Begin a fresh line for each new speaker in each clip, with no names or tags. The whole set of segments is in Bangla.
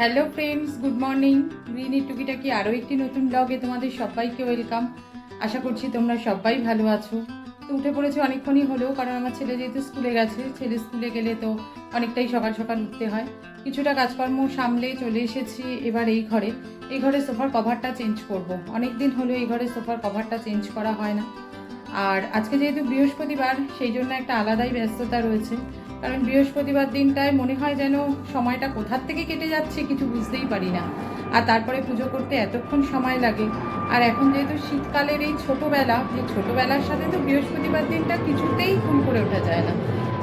Hello friends, good morning. গ্রিনি টুকিটাকি আরও একটি নতুন ব্লগে তোমাদের সবাইকে ওয়েলকাম। আশা করছি তোমরা সবাই ভালো আছো। তো উঠে পড়েছে অনেকক্ষণই হলেও, কারণ আমার ছেলে যেহেতু স্কুলে গেছে, ছেলে স্কুলে গেলে তো অনেকটাই সকাল সকাল উঠতে হয়। কিছুটা কাজকর্ম সামলে চলে এসেছি এবার এই ঘরে সোফার কভারটা চেঞ্জ করব। অনেক দিন হলো এই ঘরে সোফার কভারটা চেঞ্জ করা হয় না। আর আজকে যেহেতু বৃহস্পতিবার, সেই জন্য একটা আলাদাই ব্যস্ততা রয়েছে। কারণ বৃহস্পতিবার দিনটায় মনে হয় যেন সময়টা কোথার থেকে কেটে যাচ্ছে কিছু বুঝতেই পারি না। আর তারপরে পুজো করতে এতক্ষণ সময় লাগে। আর এখন যেহেতু শীতকালের এই ছোটোবেলার সাথে তো বৃহস্পতিবার দিনটা কিছুতেই ফুল করে ওঠা যায় না।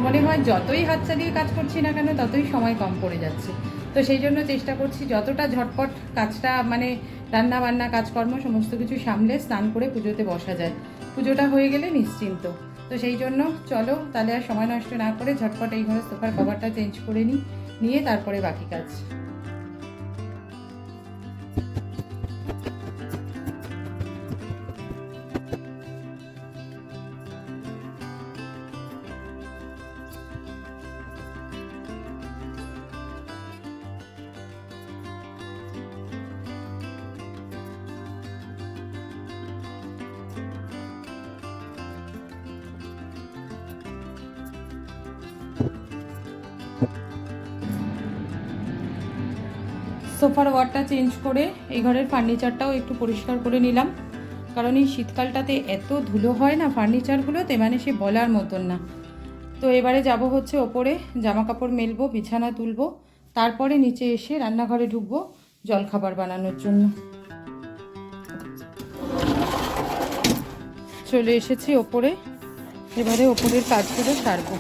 মনে হয় যতই হাত চালিয়ে কাজ করছি না কেন, ততই সময় কম পড়ে যাচ্ছে। তো সেই জন্য চেষ্টা করছি যতটা ঝটপট কাজটা, মানে রান্না বান্না কাজকর্ম সমস্ত কিছু সামলে স্নান করে পুজোতে বসা যায়। পুজোটা হয়ে গেলে নিশ্চিন্ত। তো সেই জন্য চলো তাহলে আর সময় নষ্ট না করে ঝটপট এই ঘরে সোফার কভারটা চেঞ্জ করে নিয়ে তারপরে বাকি কাজ। সোফার ওয়ারটা চেঞ্জ করে এই ঘরের ফার্নিচারটাও একটু পরিষ্কার করে নিলাম। কারণ এই শীতকালটাতে এত ধুলো হয় না ফার্নিচারগুলোতে, মানে সে বলার মতন না। তো এবারে যাব হচ্ছে ওপরে, জামা কাপড় মেলবো, বিছানা তুলবো, তারপরে নিচে এসে রান্নাঘরে ঢুকবো জলখাবার বানানোর জন্য। চলে এসেছি ওপরে, এবারে ওপরের কাজগুলো সারবো।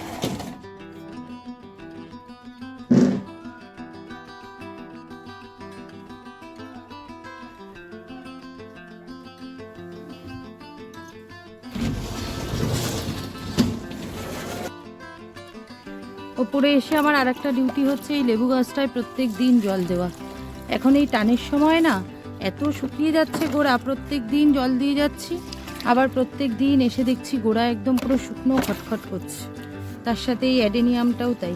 ওপরে এসে আমার আর একটা ডিউটি হচ্ছে এই লেবু গাছটায় প্রত্যেক দিন জল দেওয়া। এখন এই টানের সময় না এত শুকিয়ে যাচ্ছে গোড়া, প্রত্যেক দিন জল দিয়ে যাচ্ছি। আবার প্রত্যেক দিন এসে দেখছি গোড়া একদম পুরো শুকনো খটখট করছে। তার সাথে এই অ্যাডেনিয়ামটাও তাই।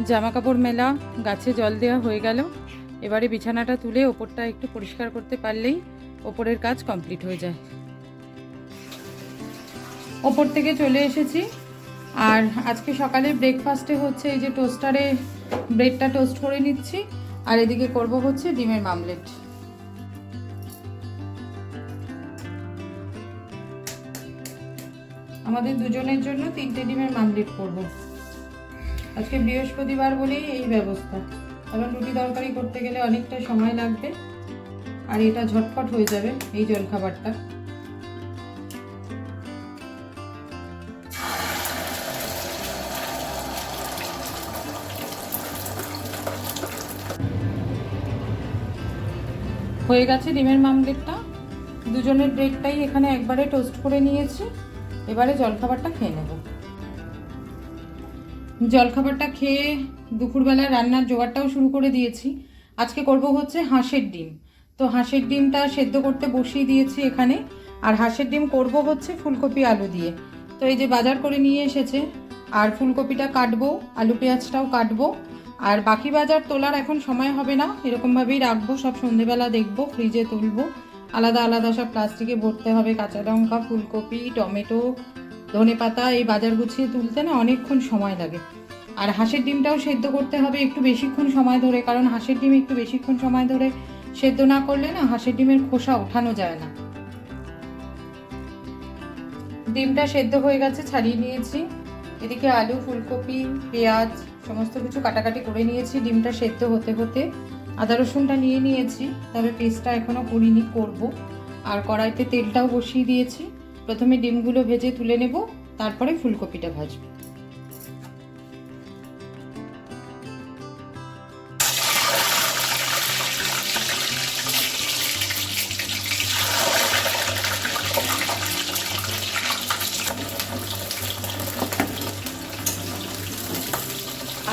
জামা কাপড় মেলা, গাছে জল দেওয়া হয়ে গেল। এবারে বিছানাটা তুলে ওপরটা একটু পরিষ্কার করতে পারলেই ওপরের কাজ কমপ্লিট হয়ে যায়। ওপর থেকে চলে এসেছি। আর আজকে সকালে ব্রেকফাস্টে হচ্ছে এই যে টোস্টারে ব্রেডটা টোস্ট করে নিচ্ছি, আর এদিকে করব হচ্ছে ডিমের মামলেট। আমাদের দুজনের জন্য 3টে ডিমের মামলেট করব। আজকে বৃহস্পতিবার বলেই এই ব্যবস্থা, কারণ রুটি তরকারি করতে গেলে অনেকটা সময় লাগবে, আর এটা ঝটপট হয়ে যাবে এই জলখাবারটা। হয়ে গেছে ডিমের মামলেটটা। দুজনের ব্রেডটাই এখানে একবারে টোস্ট করে নিয়েছি। এবারে জলখাবারটা খেয়ে নেব। জলখাবারটা খেয়ে দুপুরবেলা রান্নার জোগাড়টাও শুরু করে দিয়েছি। আজকে করব হচ্ছে হাঁসের ডিম। তো হাঁসের ডিমটা সেদ্ধ করতে বসিয়ে দিয়েছি এখানে। আর হাঁসের ডিম করব হচ্ছে ফুলকপি আলু দিয়ে। তো এই যে বাজার করে নিয়ে এসেছে, আর ফুলকপিটা কাটবো, আলু পেঁয়াজটাও কাটবো। আর বাকি বাজার তোলার এখন সময় হবে না, এরকমভাবেই রাখবো, সব সন্ধেবেলা দেখবো, ফ্রিজে তুলবো। আলাদা আলাদা সব প্লাস্টিকে ভরতে হবে। কাঁচা লঙ্কা, ফুলকপি, টমেটো, ধনেপাতা, এই বাজার গুছিয়ে তুলতে না অনেকক্ষণ সময় লাগে। আর হাঁসের ডিমটাও সেদ্ধ করতে হবে একটু বেশিক্ষণ সময় ধরে, কারণ হাঁসের ডিম একটু বেশিক্ষণ সময় ধরে সেদ্ধ না করলে না হাঁসের ডিমের খোসা ওঠানো যায় না। ডিমটা সেদ্ধ হয়ে গেছে, ছাড়িয়ে নিয়েছি। এদিকে আলু, ফুলকপি, পেঁয়াজ সমস্ত কিছু কাটাকাটি করে নিয়েছি। ডিমটা সেদ্ধ হতে হতে আদা রসুনটা নিয়ে নিয়েছি, তবে পেস্টটা এখনও করিনি, করব। আর কড়াইতে তেলটাও বসিয়ে দিয়েছি। প্রথমে ডিমগুলো ভেজে তুলে নেব, তারপরে ফুলকপিটা ভাজবো।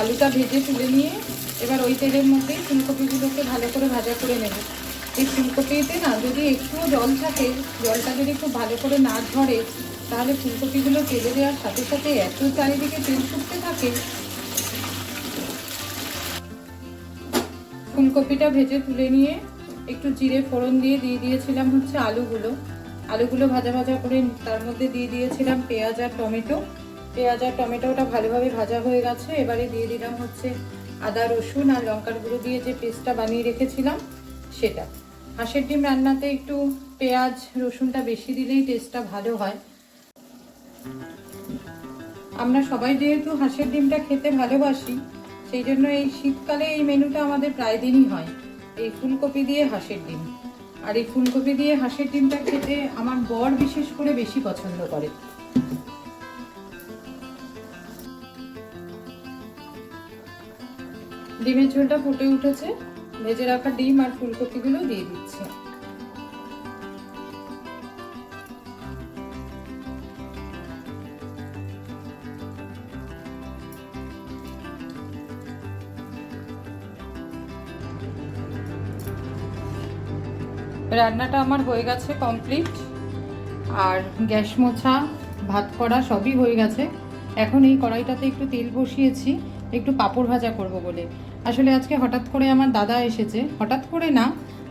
আলুটা ভেজে তুলে নিয়ে এবার ওই তেলের মধ্যেই ফুলকপিগুলোকে ভালো করে ভাজা করে নেব। এই ফুলকপিতে না যদি একটুও জল থাকে, জলটা যদি খুব ভালো করে না ঝরে, তাহলে ফুলকপিগুলো তেলে দেওয়ার সাথে সাথে এত চারিদিকে তেল ছুটতে থাকে। ফুলকপিটা ভেজে তুলে নিয়ে একটু জিরে ফোড়ন দিয়ে দিয়েছিলাম হচ্ছে আলুগুলো ভাজা ভাজা করে তার মধ্যে দিয়ে দিয়েছিলাম পেঁয়াজ আর টমেটোটা ভালোভাবে ভাজা হয়ে গেছে। এবারে দিয়ে দিলাম হচ্ছে আদা রসুন আর লঙ্কার গুঁড়ো দিয়ে যে পেস্টটা বানিয়ে রেখেছিলাম সেটা। হাঁসের ডিম রান্নাতে একটু পেঁয়াজ রসুনটা বেশি দিলেই টেস্টটা ভালো হয়। আমরা সবাই যেহেতু হাঁসের ডিমটা খেতে ভালোবাসি, সেই জন্য এই শীতকালে এই মেনুটা আমাদের প্রায় দিনই হয়, এই ফুলকপি দিয়ে হাঁসের ডিম। আর এই ফুলকপি দিয়ে হাঁসের ডিমটা খেতে আমার বর বিশেষ করে বেশি পছন্দ করে। ডিমের ঝোলটা ফুটে উঠেছে, ভেজে রাখা ডিম আর ফুলকপিগুলো দিয়ে দিচ্ছি। রান্নাটা আমার হয়ে গেছে কমপ্লিট, আর গ্যাস মোছা ভাত করা সবই হয়ে গেছে। এখন এই কড়াইটাতে একটু তেল বসিয়েছি একটু পাঁপড় ভাজা করব বলে। আসলে আজকে হঠাৎ করে আমার দাদা এসেছে, হঠাৎ করে না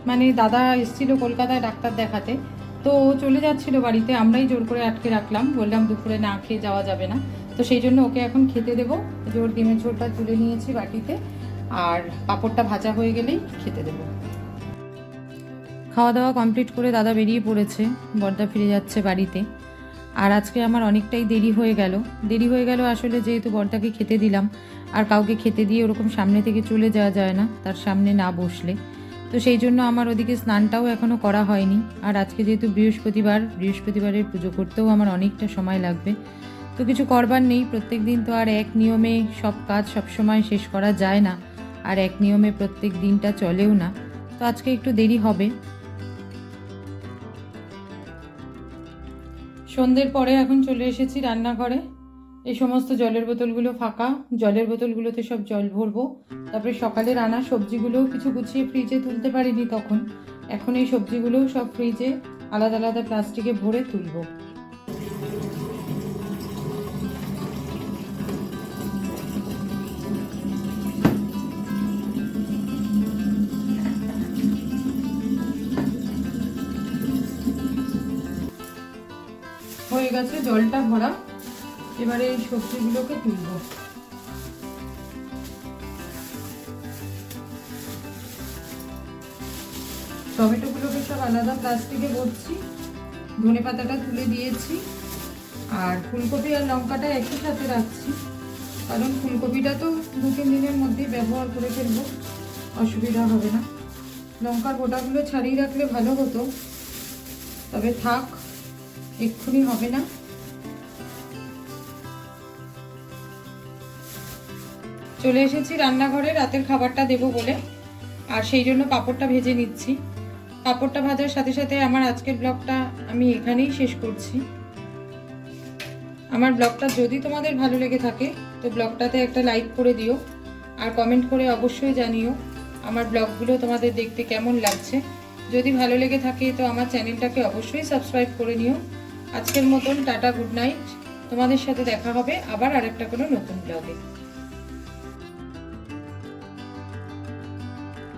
মানে দাদা এসেছিল কলকাতায় ডাক্তার দেখাতে, তো চলে যাচ্ছিল বাড়িতে, আমরাই জোর করে আটকে রাখলাম, বললাম দুপুরে না খেয়ে যাওয়া যাবে না। তো সেই জন্য ওকে এখন খেতে দেবো। জোর ডিমের ঝোলটা তুলে নিয়েছি বাটিতে, আর পাঁপড়টা ভাজা হয়ে গেলেই খেতে দেবো। খাওয়া দাওয়া কমপ্লিট করে দাদা বেরিয়ে পড়েছে, বর্দা ফিরে যাচ্ছে বাড়িতে। আর আজকে আমার অনেকটাই দেরি হয়ে গেল আসলে যেহেতু বর্দাকে খেতে দিলাম, আর কাউকে খেতে দিয়ে ওরকম সামনে থেকে চলে যাওয়া যায় না তার সামনে না বসলে, তো সেই জন্য আমার ওদিকে স্নানটাও এখনও করা হয়নি। আর আজকে যেহেতু বৃহস্পতিবারের পুজো করতেও আমার অনেকটা সময় লাগবে, তো কিছু করবার নেই। প্রত্যেক দিন তো আর এক নিয়মে সব কাজ সবসময় শেষ করা যায় না, আর এক নিয়মে প্রত্যেক দিনটা চলেও না, তো আজকে একটু দেরি হবে। সন্ধ্যের পরে এখন চলে এসেছি রান্নাঘরে। এই সমস্ত জলের বোতলগুলো ফাঁকা, জলের বোতলগুলোতে সব জল ভরবো। তারপরে সকালে রান্না সবজিগুলোও কিছু গুছিয়ে ফ্রিজে তুলতে পারিনি তখন, এখন এই সবজিগুলোও সব ফ্রিজে আলাদা আলাদা প্লাস্টিকে ভরে তুলবো। হয়ে গেছে জলটা ভরা, এবারে এই সবজিগুলোকে তুলব। টমেটোগুলোকে সব আলাদা প্লাস্টিকে ভরছি, ধনেপাতাটা তুলে দিয়েছি, আর ফুলকপি আর লঙ্কাটা একই সাথে রাখছি, কারণ ফুলকপিটা তো 2-3 দিনের মধ্যেই ব্যবহার করে ফেলবো, অসুবিধা হবে না। লঙ্কার গোটাগুলো ছাড়িয়ে রাখলে ভালো হতো, তবে থাক, এক্ষুনি হবে না। চলে এসেছি রান্নাঘরে রাতের খাবারটা দেবো বলে, আর সেই জন্য পাঁপড়টা ভেজে নিচ্ছি। পাঁপড়টা ভাজার সাথে সাথে আমার আজকের ব্লগটা আমি এখানেই শেষ করছি। আমার ব্লগটা যদি তোমাদের ভালো লেগে থাকে তো ব্লগটাতে একটা লাইক করে দিও, আর কমেন্ট করে অবশ্যই জানিও আমার ব্লগগুলো তোমাদের দেখতে কেমন লাগছে। যদি ভালো লেগে থাকে তো আমার চ্যানেলটাকে অবশ্যই সাবস্ক্রাইব করে নিও। আজকের মতন টাটা, গুড নাইট। তোমাদের সাথে দেখা হবে আবার আরেকটা কোনো নতুন ব্লগে।